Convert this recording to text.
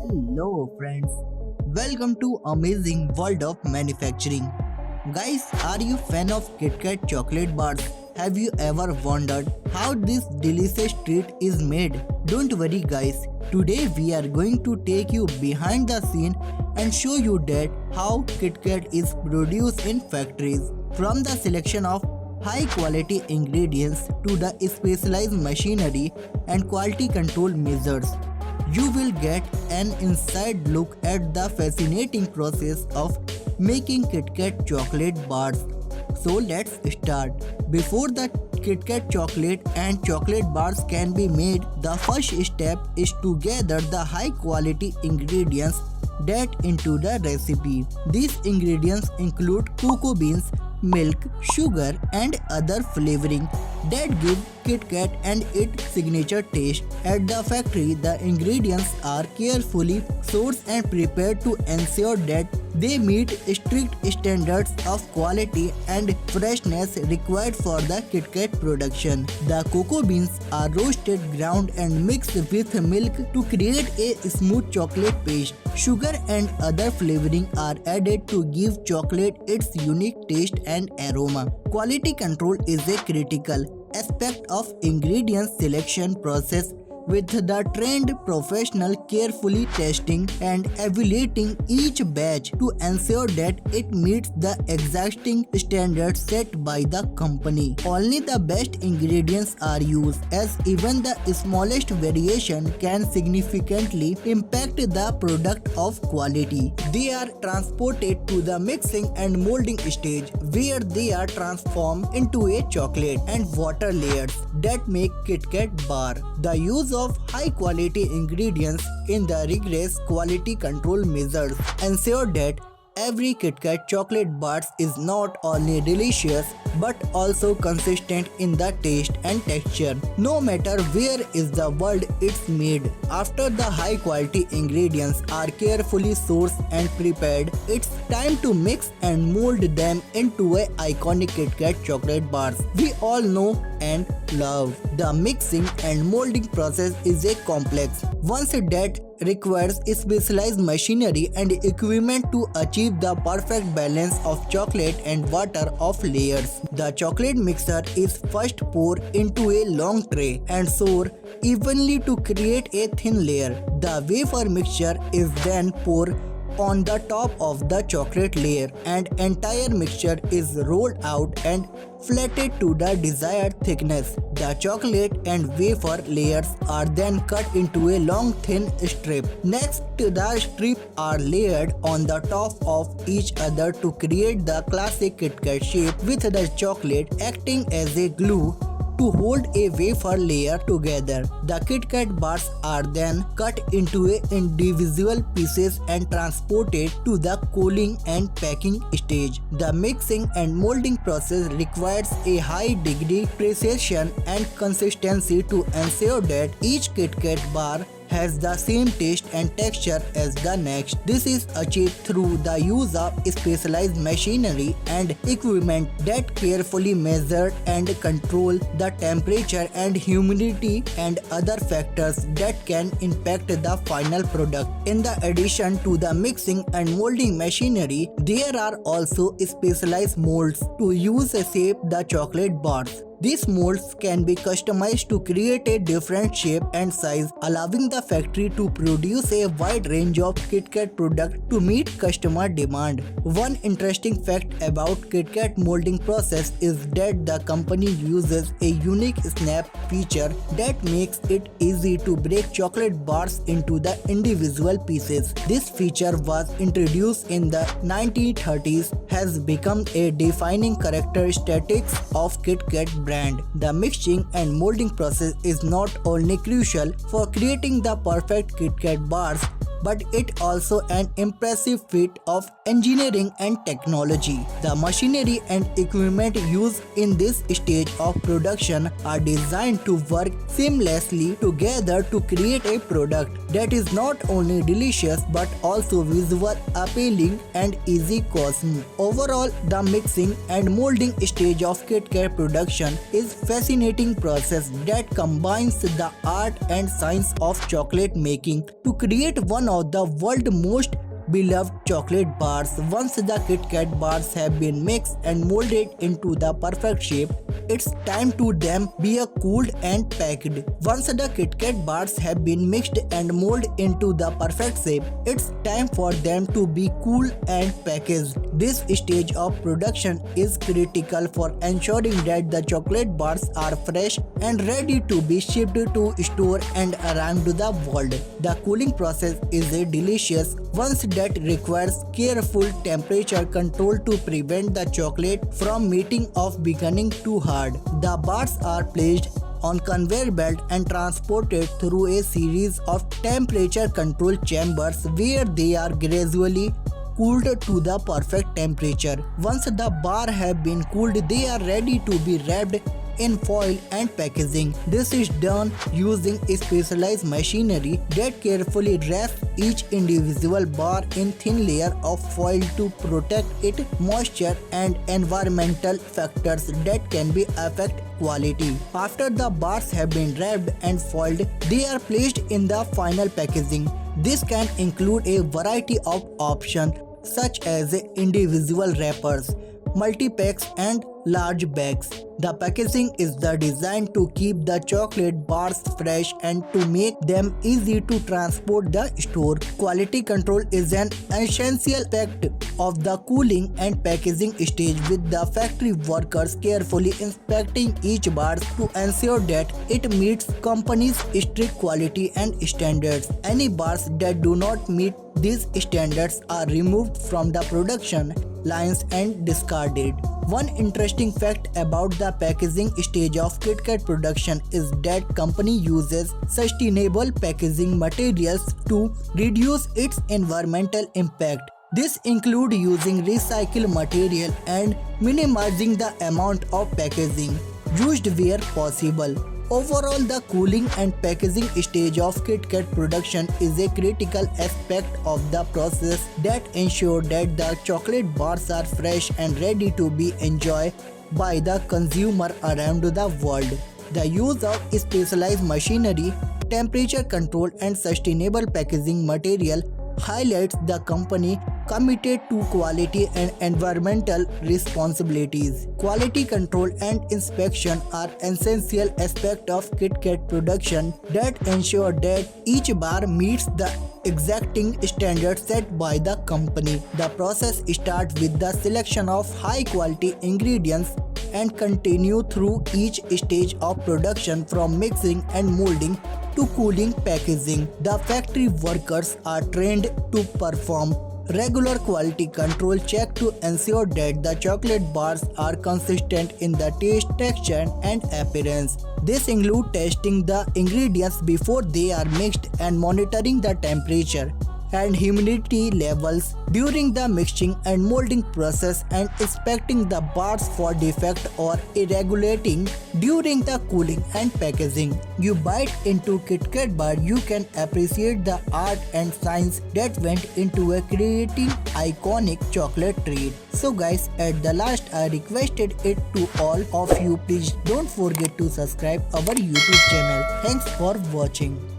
Hello friends, welcome to amazing world of manufacturing. Guys, are you fan of KitKat chocolate bars? Have you ever wondered how this delicious treat is made? Don't worry guys, today we are going to take you behind the scene and show you that how KitKat is produced in factories. From the selection of high quality ingredients to the specialized machinery and quality control measures, you will get an inside look at the fascinating process of making KitKat chocolate bars. So let's start. Before the KitKat chocolate and chocolate bars can be made, the first step is to gather the high quality ingredients that into the recipe. These ingredients include cocoa beans, milk, sugar and other flavoring that give KitKat and its signature taste. At the factory, the ingredients are carefully sourced and prepared to ensure that they meet strict standards of quality and freshness required for the KitKat production. The cocoa beans are roasted, ground and mixed with milk to create a smooth chocolate paste. Sugar and other flavoring are added to give chocolate its unique taste and aroma. Quality control is a critical aspect of ingredient selection process, with the trained professional carefully testing and evaluating each batch to ensure that it meets the exacting standards set by the company. Only the best ingredients are used, as even the smallest variation can significantly impact the product of quality. They are transported to the mixing and molding stage, where they are transformed into a chocolate and water layers that make KitKat bar. The use of high quality ingredients in the rigorous quality control measures ensure that every KitKat chocolate bars is not only delicious but also consistent in the taste and texture, no matter where is the world it's made. After the high quality ingredients are carefully sourced and prepared, it's time to mix and mold them into a iconic KitKat chocolate bars we all know and love. The mixing and molding process is a complex one that requires specialized machinery and equipment to achieve the perfect balance of chocolate and water of layers. The chocolate mixer is first poured into a long tray and stirred evenly to create a thin layer. The wafer mixture is then poured on the top of the chocolate layer, and entire mixture is rolled out and flattened to the desired thickness. The chocolate and wafer layers are then cut into a long thin strip. Next, the strips are layered on the top of each other to create the classic KitKat shape, with the chocolate acting as a glue to hold a wafer layer together. The KitKat bars are then cut into individual pieces and transported to the cooling and packing stage. The mixing and molding process requires a high degree precision and consistency to ensure that each KitKat bar has the same taste and texture as the next. This is achieved through the use of specialized machinery and equipment that carefully measure and control the temperature and humidity and other factors that can impact the final product. In the addition to the mixing and molding machinery, there are also specialized molds to use to shape the chocolate bars. These molds can be customized to create a different shape and size, allowing the factory to produce a wide range of KitKat products to meet customer demand. One interesting fact about KitKat molding process is that the company uses a unique snap feature that makes it easy to break chocolate bars into the individual pieces. This feature was introduced in the 1930s, has become a defining characteristic of KitKat brand. The mixing and molding process is not only crucial for creating the perfect KitKat bars, but it also an impressive feat of engineering and technology. The machinery and equipment used in this stage of production are designed to work seamlessly together to create a product that is not only delicious but also visual appealing and easy consume. Overall, the mixing and molding stage of KitKat production is fascinating process that combines the art and science of chocolate making to create one of the world's most beloved chocolate bars. Once the Kit Kat bars have been mixed and molded into the perfect shape, it's time to them be cooled and packed. Once the Kit Kat bars have been mixed and molded into the perfect shape, it's time for them to be cool and packaged. This stage of production is critical for ensuring that the chocolate bars are fresh and ready to be shipped to store and around the world. The cooling process is a delicious one that requires careful temperature control to prevent the chocolate from melting or becoming too hard. The bars are placed on conveyor belt and transported through a series of temperature control chambers where they are gradually cooled to the perfect temperature. Once the bar have been cooled, they are ready to be wrapped in foil and packaging. This is done using a specialized machinery that carefully wraps each individual bar in thin layer of foil to protect it moisture and environmental factors that can be affect quality. After the bars have been wrapped and foiled, they are placed in the final packaging. This can include a variety of options such as individual wrappers, multi-packs and large bags. The packaging is designed to keep the chocolate bars fresh and to make them easy to transport the store. Quality control is an essential aspect of the cooling and packaging stage, with the factory workers carefully inspecting each bar to ensure that it meets company's strict quality and standards. Any bars that do not meet these standards are removed from the production lines and discarded. One interesting fact about the packaging stage of Kit Kat production is that company uses sustainable packaging materials to reduce its environmental impact. This includes using recycled material and minimizing the amount of packaging used where possible. Overall, the cooling and packaging stage of Kit Kat production is a critical aspect of the process that ensures that the chocolate bars are fresh and ready to be enjoyed by the consumer around the world. The use of specialized machinery, temperature control and sustainable packaging material highlights the company committed to quality and environmental responsibilities. Quality control and inspection are essential aspects of Kit Kat production that ensure that each bar meets the exacting standards set by the company. The process starts with the selection of high quality ingredients and continue through each stage of production from mixing and molding to cooling packaging. The factory workers are trained to perform regular quality control check to ensure that the chocolate bars are consistent in the taste, texture and appearance. This includes testing the ingredients before they are mixed and monitoring the temperature and humidity levels during the mixing and molding process, and inspecting the bars for defect or irregularity during the cooling and packaging. You bite into Kit Kat bar, you can appreciate the art and science that went into creating iconic chocolate treat. So guys, at the last I requested it to all of you, please don't forget to subscribe our YouTube channel. Thanks for watching.